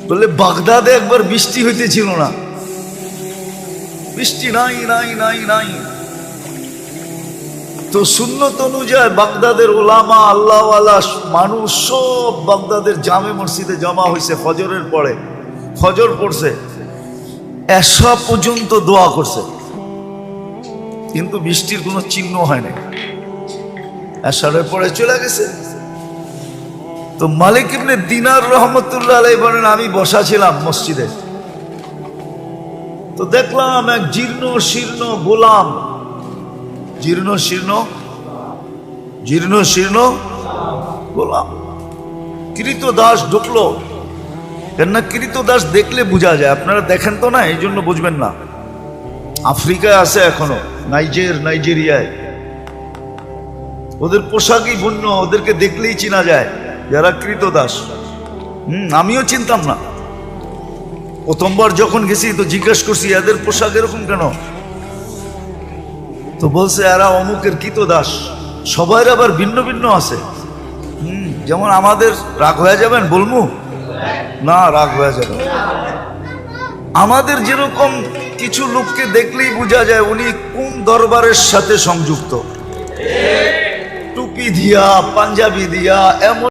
বলে বাগদাদে একবার বৃষ্টি হইতেছিল না, বৃষ্টি নাই নাই নাই নাই। তো সুন্নত অনুযায়ী বাগদাদের ওলামা আল্লাহওয়ালা মানুষ সব বাগদাদের জামে মসজিদে জমা হয়েছে। ফজরের পরে, ফজর পড়ছে, এশা পর্যন্ত দোয়া করছে, কিন্তু বৃষ্টির কোনো চিহ্ন হয় না। এশারের পরে চলে গেছে। তো মালিক ইবনে দিনার রহমতুল্লাহ আলাইহি বলেন, আমি বসা ছিলাম মসজিদে, তো দেখলাম এক জীর্ণ শীর্ণ গোলাম, জীর্ণ শীর্ণ গোলাম, কৃতদাস ঢুকলো। কেননা কৃতদাস দেখলে বোঝা যায়, আপনারা দেখেন তো না, এই জন্য বুঝবেন না। আফ্রিকায় আছে এখনো, নাইজেরিয়ায়, ওদের পোশাকই ভিন্ন, ওদেরকে দেখলেই চেনা যায় যারা কৃতদাস। আমিও চিনতাম না, প্রথমবার যখন গেছি তো জিজ্ঞেস করছি এদের পোশাক এরকম কেন, তো বলছে এরা অমুকের কৃতদাস। সবার আবার ভিন্ন ভিন্ন আছে। যেমন আমাদের রাগ হয়ে যাবেন বলমু না, রাগ হয়ে যাবে। আমাদের যেরকম কিছু লোককে দেখলেই বোঝা যায় উনি কোন দরবারের সাথে সংযুক্ত, টুপি দিয়া পাঞ্জাবি দিয়া এমন